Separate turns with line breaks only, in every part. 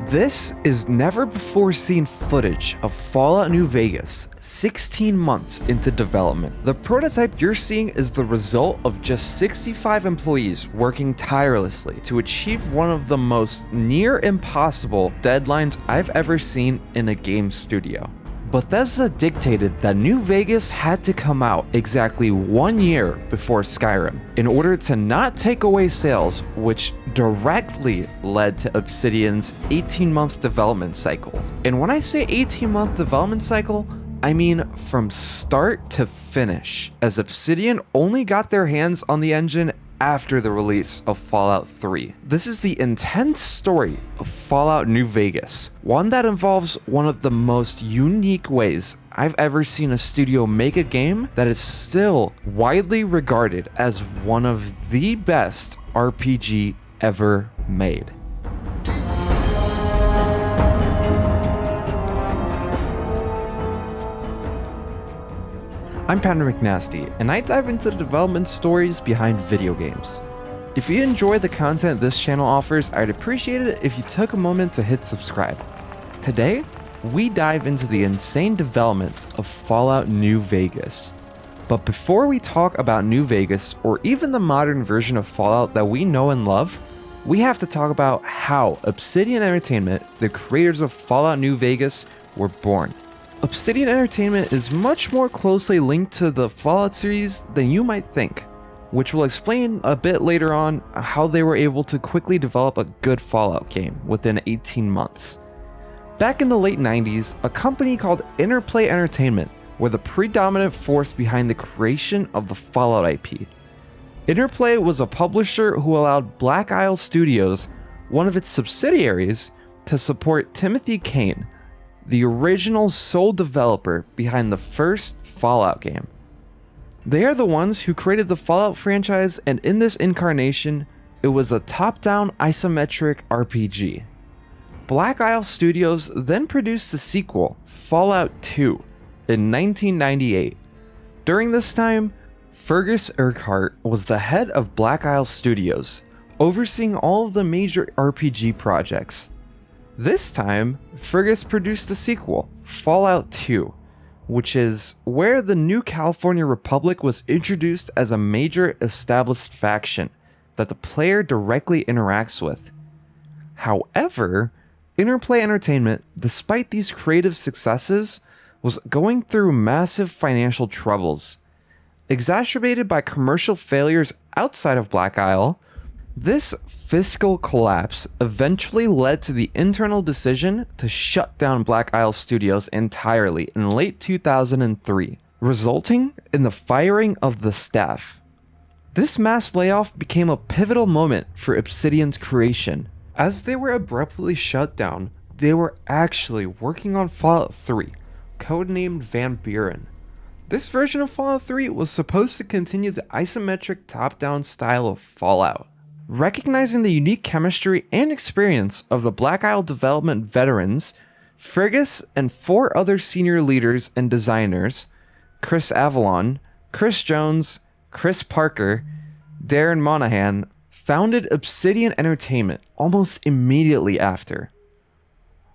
This is never before seen footage of Fallout New Vegas 16 months into development. The prototype you're seeing is the result of just 65 employees working tirelessly to achieve one of the most near impossible deadlines I've ever seen in a game studio. Bethesda dictated that New Vegas had to come out exactly 1 year before Skyrim in order to not take away sales, which directly led to Obsidian's 18-month development cycle. And when I say 18-month development cycle, I mean from start to finish, as Obsidian only got their hands on the engine after the release of Fallout 3. This is the intense story of Fallout New Vegas, one that involves one of the most unique ways I've ever seen a studio make a game that is still widely regarded as one of the best RPG ever made. I'm Patrick McNasty, and I dive into the development stories behind video games. If you enjoy the content this channel offers, I'd appreciate it if you took a moment to hit subscribe. Today, we dive into the insane development of Fallout New Vegas. But before we talk about New Vegas, or even the modern version of Fallout that we know and love, we have to talk about how Obsidian Entertainment, the creators of Fallout New Vegas, were born. Obsidian Entertainment is much more closely linked to the Fallout series than you might think, which will explain a bit later on how they were able to quickly develop a good Fallout game within 18 months. Back in the late 90s, a company called Interplay Entertainment were the predominant force behind the creation of the Fallout IP. Interplay was a publisher who allowed Black Isle Studios, one of its subsidiaries, to support Timothy Kane, the original sole developer behind the first Fallout game. They are the ones who created the Fallout franchise, and in this incarnation, it was a top-down isometric RPG. Black Isle Studios then produced the sequel, Fallout 2, in 1998. During this time, Fergus Urquhart was the head of Black Isle Studios, overseeing all of the major RPG projects. This time, Fergus produced the sequel, Fallout 2, which is where the new California Republic was introduced as a major established faction that the player directly interacts with. However, Interplay Entertainment, despite these creative successes, was going through massive financial troubles. Exacerbated by commercial failures outside of Black Isle, this fiscal collapse eventually led to the internal decision to shut down Black Isle Studios entirely in late 2003, resulting in the firing of the staff. This mass layoff became a pivotal moment for Obsidian's creation. As they were abruptly shut down, they were actually working on Fallout 3, codenamed Van Buren. This version of Fallout 3 was supposed to continue the isometric top-down style of Fallout. Recognizing the unique chemistry and experience of the Black Isle development veterans, Fergus and 4 other senior leaders and designers, Chris Avalon, Chris Jones, Chris Parker, Darren Monahan, founded Obsidian Entertainment almost immediately after.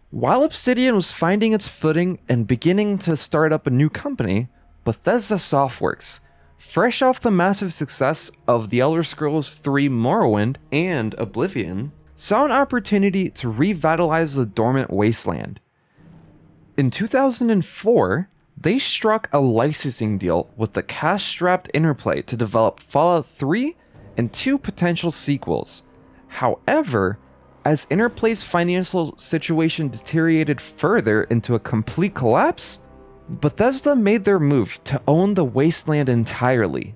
While Obsidian was finding its footing and beginning to start up a new company, Bethesda Softworks, fresh off the massive success of The Elder Scrolls III Morrowind and Oblivion, saw an opportunity to revitalize the dormant wasteland. In 2004, they struck a licensing deal with the cash-strapped Interplay to develop Fallout 3 and 2 potential sequels. However, as Interplay's financial situation deteriorated further into a complete collapse, Bethesda made their move to own the wasteland entirely.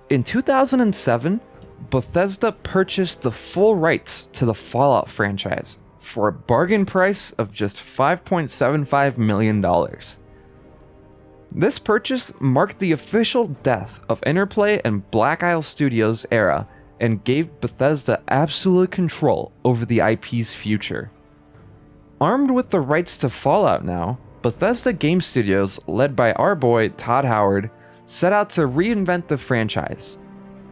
In 2007, Bethesda purchased the full rights to the Fallout franchise for a bargain price of just $5.75 million. This purchase marked the official death of Interplay and Black Isle Studios' era and gave Bethesda absolute control over the IP's future. Armed with the rights to Fallout now, Bethesda Game Studios, led by our boy Todd Howard, set out to reinvent the franchise.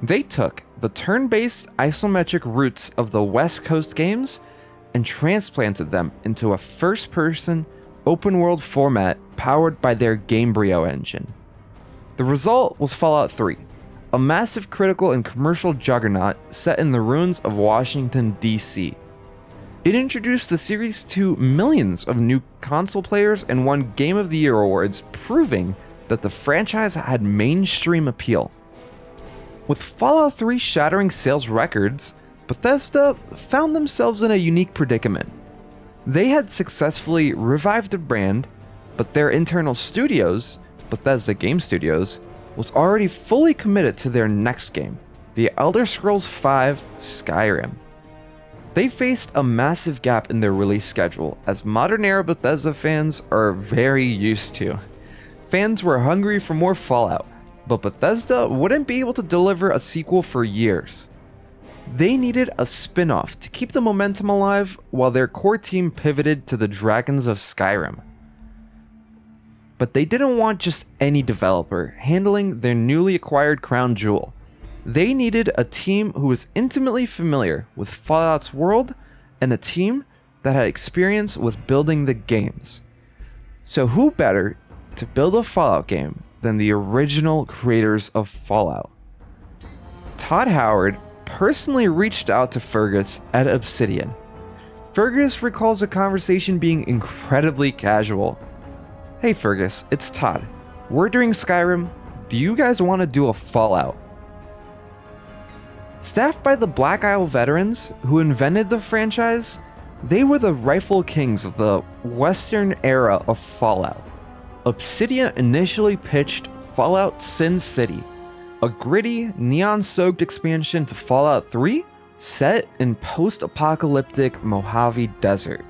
They took the turn-based isometric roots of the West Coast games and transplanted them into a first-person, open-world format powered by their Gamebryo engine. The result was Fallout 3, a massive critical and commercial juggernaut set in the ruins of Washington, D.C. It introduced the series to millions of new console players and won Game of the Year awards, proving that the franchise had mainstream appeal. With Fallout 3 shattering sales records, Bethesda found themselves in a unique predicament. They had successfully revived the brand, but their internal studios, Bethesda Game Studios, was already fully committed to their next game, The Elder Scrolls V: Skyrim. They faced a massive gap in their release schedule, as modern-era Bethesda fans are very used to. Fans were hungry for more Fallout, but Bethesda wouldn't be able to deliver a sequel for years. They needed a spin-off to keep the momentum alive while their core team pivoted to the Dragons of Skyrim. But they didn't want just any developer handling their newly acquired crown jewel. They needed a team who was intimately familiar with Fallout's world and a team that had experience with building the games. So who better to build a Fallout game than the original creators of Fallout? Todd Howard personally reached out to Fergus at Obsidian. Fergus recalls a conversation being incredibly casual. "Hey Fergus, it's Todd. We're doing Skyrim. Do you guys want to do a Fallout?" Staffed by the Black Isle veterans who invented the franchise, they were the rightful kings of the Western era of Fallout. Obsidian initially pitched Fallout Sin City, a gritty, neon-soaked expansion to Fallout 3 set in post-apocalyptic Mojave Desert.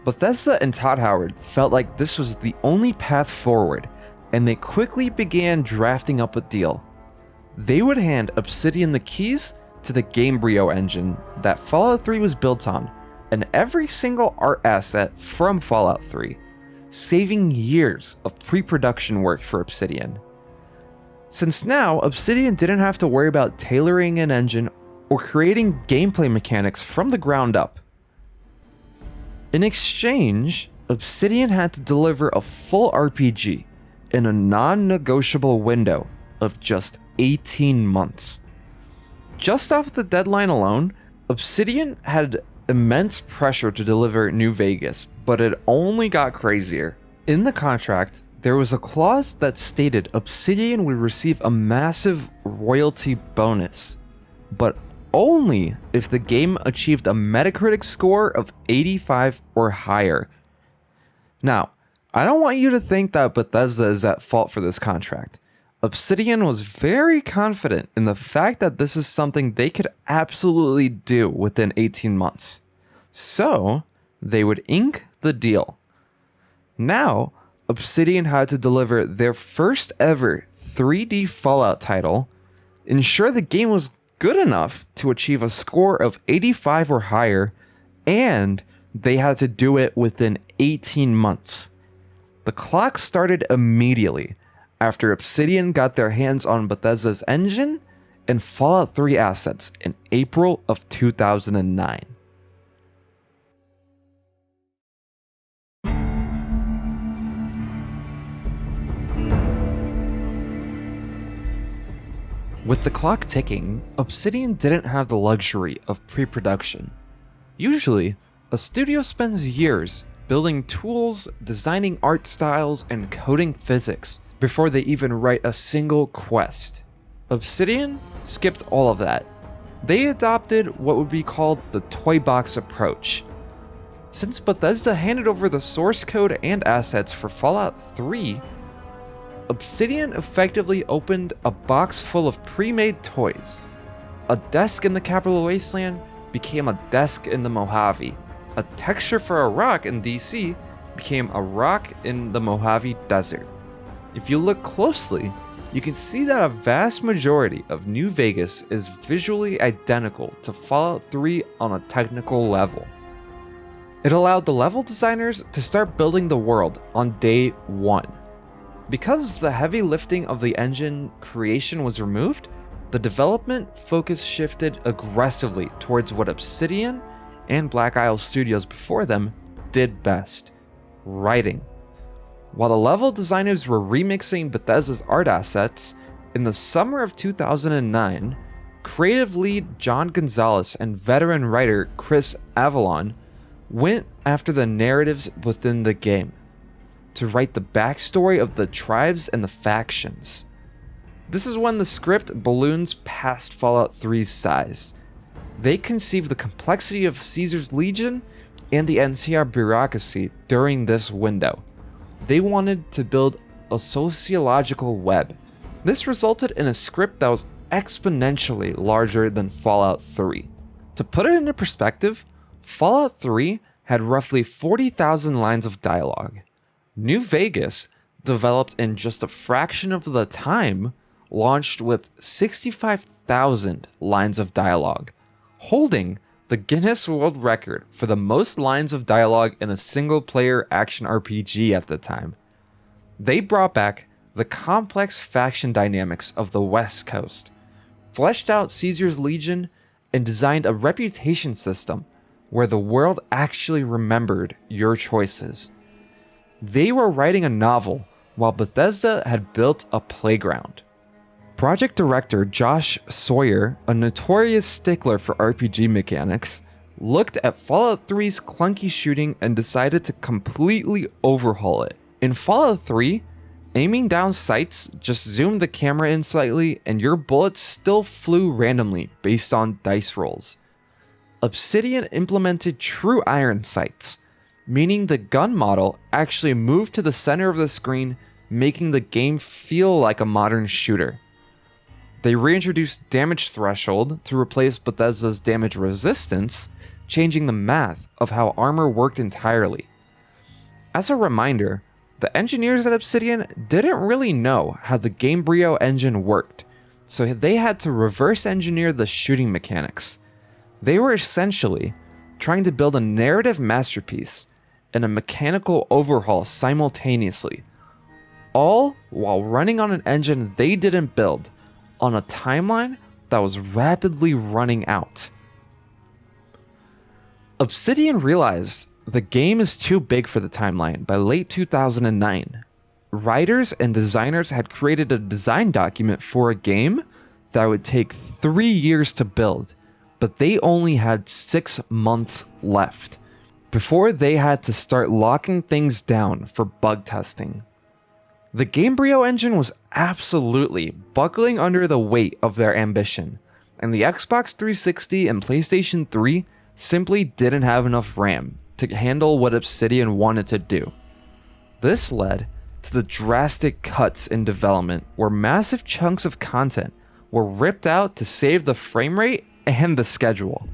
Bethesda and Todd Howard felt like this was the only path forward, and they quickly began drafting up a deal. They would hand Obsidian the keys to the Gamebryo engine that Fallout 3 was built on, and every single art asset from Fallout 3, saving years of pre-production work for Obsidian. Since now, Obsidian didn't have to worry about tailoring an engine or creating gameplay mechanics from the ground up. In exchange, Obsidian had to deliver a full RPG in a non-negotiable window of just 18 months. Just off the deadline alone, Obsidian had immense pressure to deliver New Vegas, but it only got crazier. In the contract, there was a clause that stated Obsidian would receive a massive royalty bonus, but only if the game achieved a Metacritic score of 85 or higher. Now, I don't want you to think that Bethesda is at fault for this contract. Obsidian was very confident in the fact that this is something they could absolutely do within 18 months. So, they would ink the deal. Now, Obsidian had to deliver their first ever 3D Fallout title, ensure the game was good enough to achieve a score of 85 or higher, and they had to do it within 18 months. The clock started immediately after Obsidian got their hands on Bethesda's engine and Fallout 3 assets in April of 2009. With the clock ticking, Obsidian didn't have the luxury of pre-production. Usually, a studio spends years building tools, designing art styles, and coding physics before they even write a single quest. Obsidian skipped all of that. They adopted what would be called the toy box approach. Since Bethesda handed over the source code and assets for Fallout 3, Obsidian effectively opened a box full of pre-made toys. A desk in the Capital Wasteland became a desk in the Mojave. A texture for a rock in DC became a rock in the Mojave Desert. If you look closely, you can see that a vast majority of New Vegas is visually identical to Fallout 3 on a technical level. It allowed the level designers to start building the world on day one. Because the heavy lifting of the engine creation was removed, the development focus shifted aggressively towards what Obsidian and Black Isle Studios before them did best: writing. While the level designers were remixing Bethesda's art assets, in the summer of 2009, creative lead John Gonzalez and veteran writer Chris Avellone went after the narratives within the game to write the backstory of the tribes and the factions. This is when the script balloons past Fallout 3's size. They conceived the complexity of Caesar's Legion and the NCR bureaucracy during this window. They wanted to build a sociological web. This resulted in a script that was exponentially larger than Fallout 3. To put it into perspective, Fallout 3 had roughly 40,000 lines of dialogue. New Vegas, developed in just a fraction of the time, launched with 65,000 lines of dialogue, holding the Guinness World Record for the most lines of dialogue in a single-player action RPG at the time. They brought back the complex faction dynamics of the West Coast, fleshed out Caesar's Legion, and designed a reputation system where the world actually remembered your choices. They were writing a novel while Bethesda had built a playground. Project director Josh Sawyer, a notorious stickler for RPG mechanics, looked at Fallout 3's clunky shooting and decided to completely overhaul it. In Fallout 3, aiming down sights just zoomed the camera in slightly and your bullets still flew randomly based on dice rolls. Obsidian implemented true iron sights, meaning the gun model actually moved to the center of the screen, making the game feel like a modern shooter. They reintroduced damage threshold to replace Bethesda's damage resistance, changing the math of how armor worked entirely. As a reminder, the engineers at Obsidian didn't really know how the Gamebryo engine worked, so they had to reverse engineer the shooting mechanics. They were essentially trying to build a narrative masterpiece and a mechanical overhaul simultaneously, all while running on an engine they didn't build, on a timeline that was rapidly running out. Obsidian realized the game is too big for the timeline by late 2009. Writers and designers had created a design document for a game that would take 3 years to build, but they only had 6 months left before they had to start locking things down for bug testing. The Gamebryo engine was absolutely buckling under the weight of their ambition, and the Xbox 360 and PlayStation 3 simply didn't have enough RAM to handle what Obsidian wanted to do. This led to the drastic cuts in development where massive chunks of content were ripped out to save the frame rate and the schedule.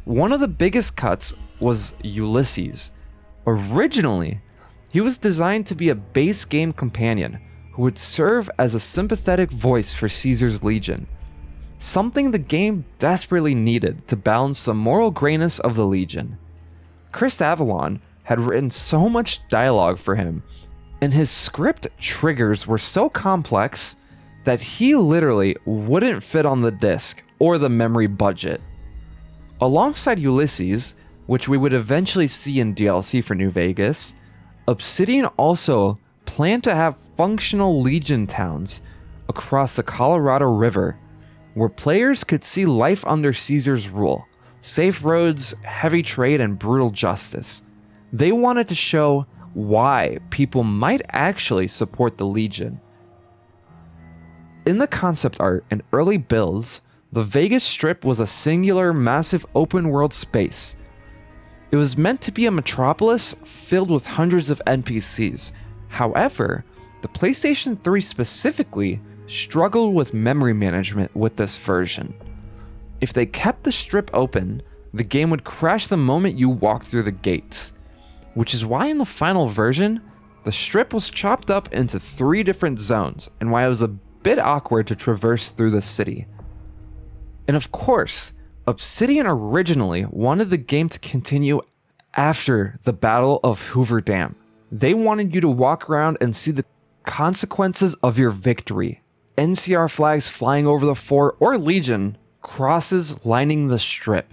One of the biggest cuts was Ulysses. Originally, he was designed to be a base game companion who would serve as a sympathetic voice for Caesar's Legion, something the game desperately needed to balance the moral grayness of the Legion. Chris Avellone had written so much dialogue for him, and his script triggers were so complex that he literally wouldn't fit on the disc or the memory budget. Alongside Ulysses, which we would eventually see in DLC for New Vegas, Obsidian also planned to have functional Legion towns across the Colorado River, where players could see life under Caesar's rule, safe roads, heavy trade, and brutal justice. They wanted to show why people might actually support the Legion. In the concept art and early builds, the Vegas Strip was a singular, massive open-world space. It was meant to be a metropolis filled with hundreds of NPCs. However, the PlayStation 3 specifically struggled with memory management with this version. If they kept the strip open, the game would crash the moment you walked through the gates, which is why in the final version, the strip was chopped up into 3 different zones and why it was a bit awkward to traverse through the city. And of course, Obsidian originally wanted the game to continue after the Battle of Hoover Dam. They wanted you to walk around and see the consequences of your victory. NCR flags flying over the fort or Legion crosses lining the strip.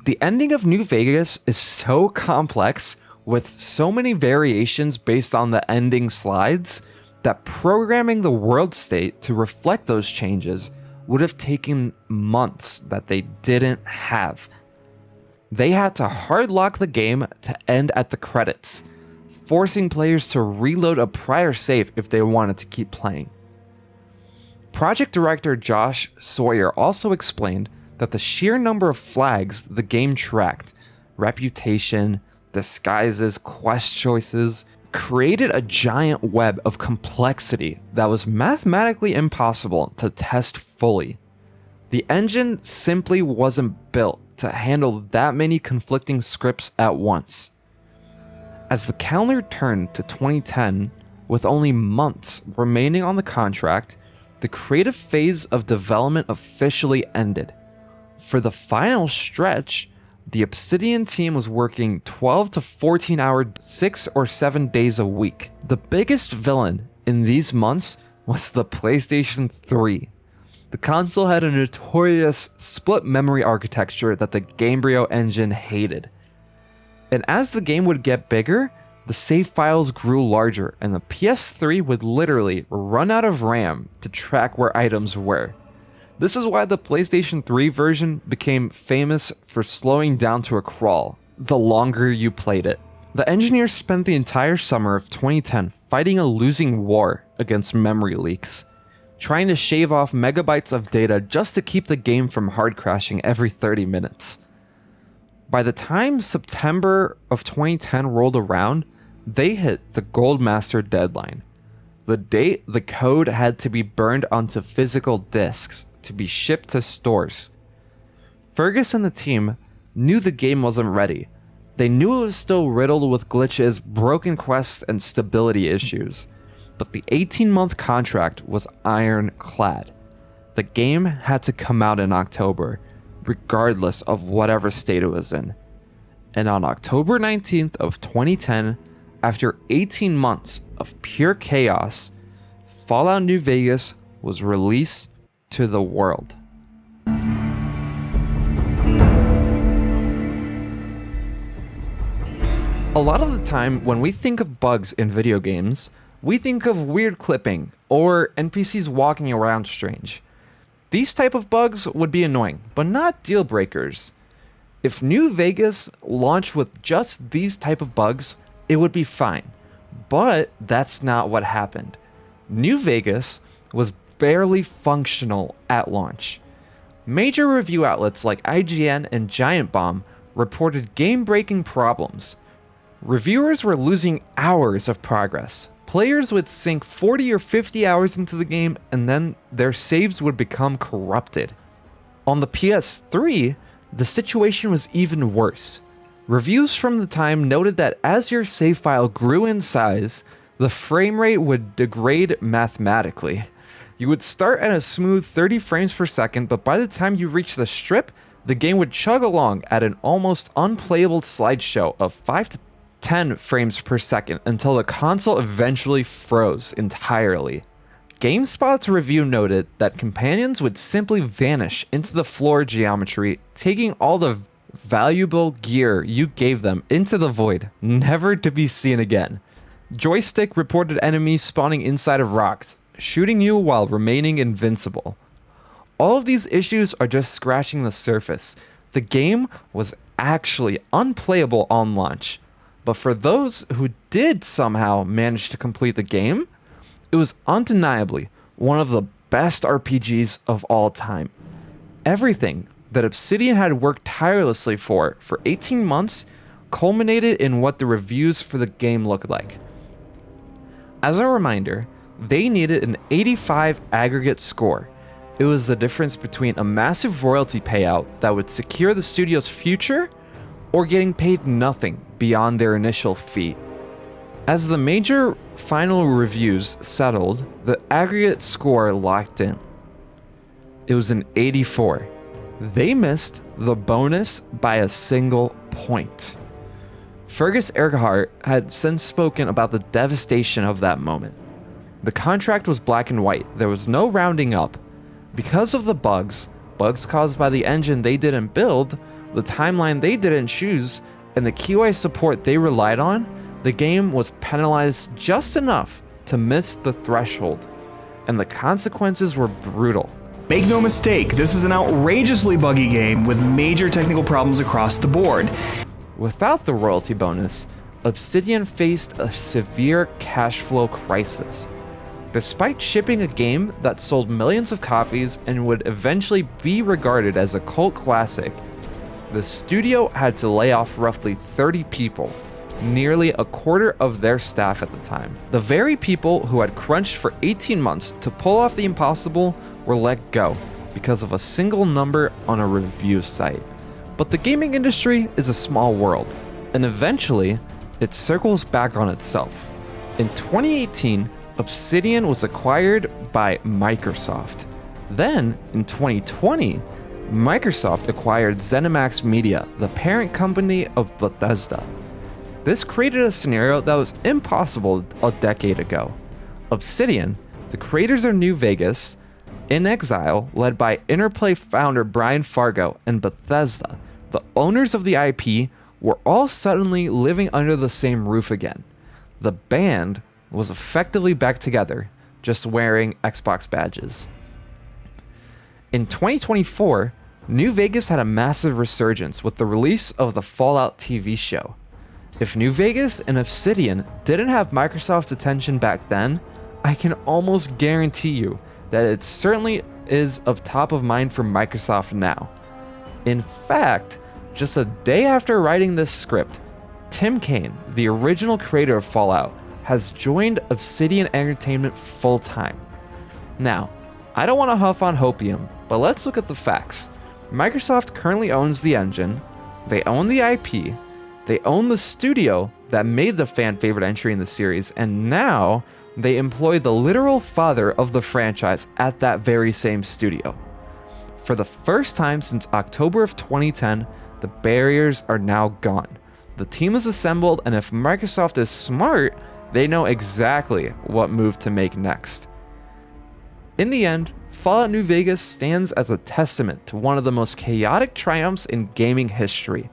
The ending of New Vegas is so complex, with so many variations based on the ending slides, that programming the world state to reflect those changes would have taken months that they didn't have. They had to hard lock the game to end at the credits, forcing players to reload a prior save if they wanted to keep playing. Project director Josh Sawyer also explained that the sheer number of flags the game tracked, reputation, disguises, quest choices, created a giant web of complexity that was mathematically impossible to test fully. The engine simply wasn't built to handle that many conflicting scripts at once. As the calendar turned to 2010, with only months remaining on the contract, the creative phase of development officially ended. For the final stretch, the Obsidian team was working 12 to 14 hour 6 or 7 days a week. The biggest villain in these months was the PlayStation 3. The console had a notorious split memory architecture that the Gamebryo engine hated. And as the game would get bigger, the save files grew larger and the PS3 would literally run out of RAM to track where items were. This is why the PlayStation 3 version became famous for slowing down to a crawl the longer you played it. The engineers spent the entire summer of 2010 fighting a losing war against memory leaks, trying to shave off megabytes of data just to keep the game from hard crashing every 30 minutes. By the time September of 2010 rolled around, they hit the Goldmaster deadline, the date the code had to be burned onto physical disks to be shipped to stores. Fergus and the team knew the game wasn't ready. They knew it was still riddled with glitches, broken quests, and stability issues. But the 18-month contract was ironclad. The game had to come out in October, regardless of whatever state it was in. And on October 19th of 2010, after 18 months of pure chaos, Fallout New Vegas was released to the world. A lot of the time, when we think of bugs in video games, we think of weird clipping or NPCs walking around strange. These type of bugs would be annoying, but not deal breakers. If New Vegas launched with just these type of bugs, it would be fine. But that's not what happened. New Vegas was barely functional at launch. Major review outlets like IGN and Giant Bomb reported game-breaking problems. Reviewers were losing hours of progress. Players would sink 40 or 50 hours into the game and then their saves would become corrupted. On the PS3, the situation was even worse. Reviews from the time noted that as your save file grew in size, the frame rate would degrade mathematically. You would start at a smooth 30 frames per second, but by the time you reach the strip, the game would chug along at an almost unplayable slideshow of 5 to 10 frames per second until the console eventually froze entirely. GameSpot's review noted that companions would simply vanish into the floor geometry, taking all the valuable gear you gave them into the void, never to be seen again. Joystick reported enemies spawning inside of rocks, shooting you while remaining invincible. All of these issues are just scratching the surface. The game was actually unplayable on launch. But for those who did somehow manage to complete the game, it was undeniably one of the best RPGs of all time. Everything that Obsidian had worked tirelessly for 18 months culminated in what the reviews for the game looked like. As a reminder, they needed an 85 aggregate score. It was the difference between a massive royalty payout that would secure the studio's future or getting paid nothing beyond their initial fee. As the major final reviews settled, the aggregate score locked in. It was an 84. They missed the bonus by a single point. Fergus Earhart had since spoken about the devastation of that moment. The contract was black and white. There was no rounding up. Because of the bugs caused by the engine they didn't build, the timeline they didn't choose, and the QA support they relied on, the game was penalized just enough to miss the threshold, and the consequences were brutal.
Make no mistake, this is an outrageously buggy game with major technical problems across the board.
Without the royalty bonus, Obsidian faced a severe cash flow crisis. Despite shipping a game that sold millions of copies and would eventually be regarded as a cult classic, the studio had to lay off roughly 30 people, nearly a quarter of their staff at the time. The very people who had crunched for 18 months to pull off the impossible were let go because of a single number on a review site. But the gaming industry is a small world, and eventually, it circles back on itself. In 2018, Obsidian was acquired by Microsoft. Then, in 2020, Microsoft acquired ZeniMax Media, the parent company of Bethesda. This created a scenario that was impossible a decade ago. Obsidian, the creators of New Vegas, In Exile, led by Interplay founder Brian Fargo, and Bethesda, the owners of the IP, were all suddenly living under the same roof again. The band was effectively back together, just wearing Xbox badges. In 2024, New Vegas had a massive resurgence with the release of the Fallout TV show. If New Vegas and Obsidian didn't have Microsoft's attention back then, I can almost guarantee you that it certainly is of top of mind for Microsoft now. In fact, just a day after writing this script, Tim Kaine, the original creator of Fallout, has joined Obsidian Entertainment full-time. Now, I don't want to huff on hopium, but let's look at the facts. Microsoft currently owns the engine, they own the IP, they own the studio that made the fan-favorite entry in the series, and now they employ the literal father of the franchise at that very same studio. For the first time since October of 2010, the barriers are now gone. The team is assembled, and if Microsoft is smart, they know exactly what move to make next. In the end, Fallout New Vegas stands as a testament to one of the most chaotic triumphs in gaming history.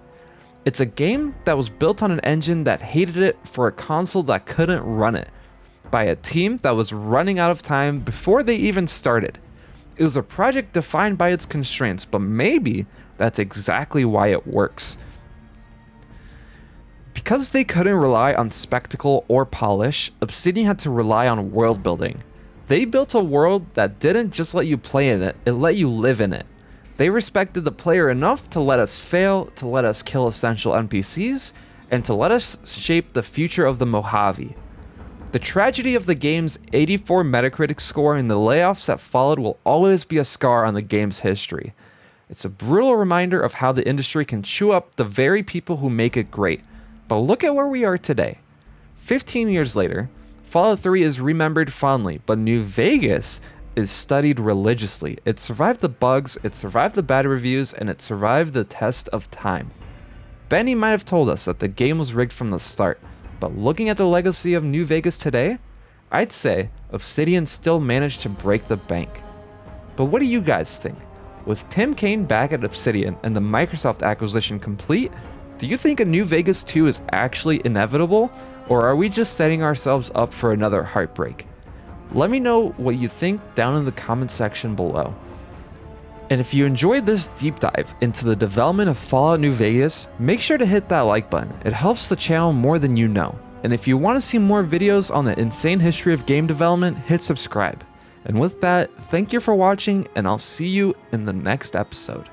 It's a game that was built on an engine that hated it for a console that couldn't run it, by a team that was running out of time before they even started. It was a project defined by its constraints, but maybe that's exactly why it works. Because they couldn't rely on spectacle or polish, Obsidian had to rely on world building. They built a world that didn't just let you play in it, it let you live in it. They respected the player enough to let us fail, to let us kill essential NPCs, and to let us shape the future of the Mojave. The tragedy of the game's 84 Metacritic score and the layoffs that followed will always be a scar on the game's history. It's a brutal reminder of how the industry can chew up the very people who make it great. But look at where we are today. 15 years later, Fallout 3 is remembered fondly, but New Vegas is studied religiously. It survived the bugs, it survived the bad reviews, and it survived the test of time. Benny might have told us that the game was rigged from the start, but looking at the legacy of New Vegas today, I'd say Obsidian still managed to break the bank. But what do you guys think? With Tim Kaine back at Obsidian and the Microsoft acquisition complete, do you think a New Vegas 2 is actually inevitable, or are we just setting ourselves up for another heartbreak? Let me know what you think down in the comment section below. And if you enjoyed this deep dive into the development of Fallout New Vegas, make sure to hit that like button. It helps the channel more than you know. And if you want to see more videos on the insane history of game development, hit subscribe. And with that, thank you for watching, and I'll see you in the next episode.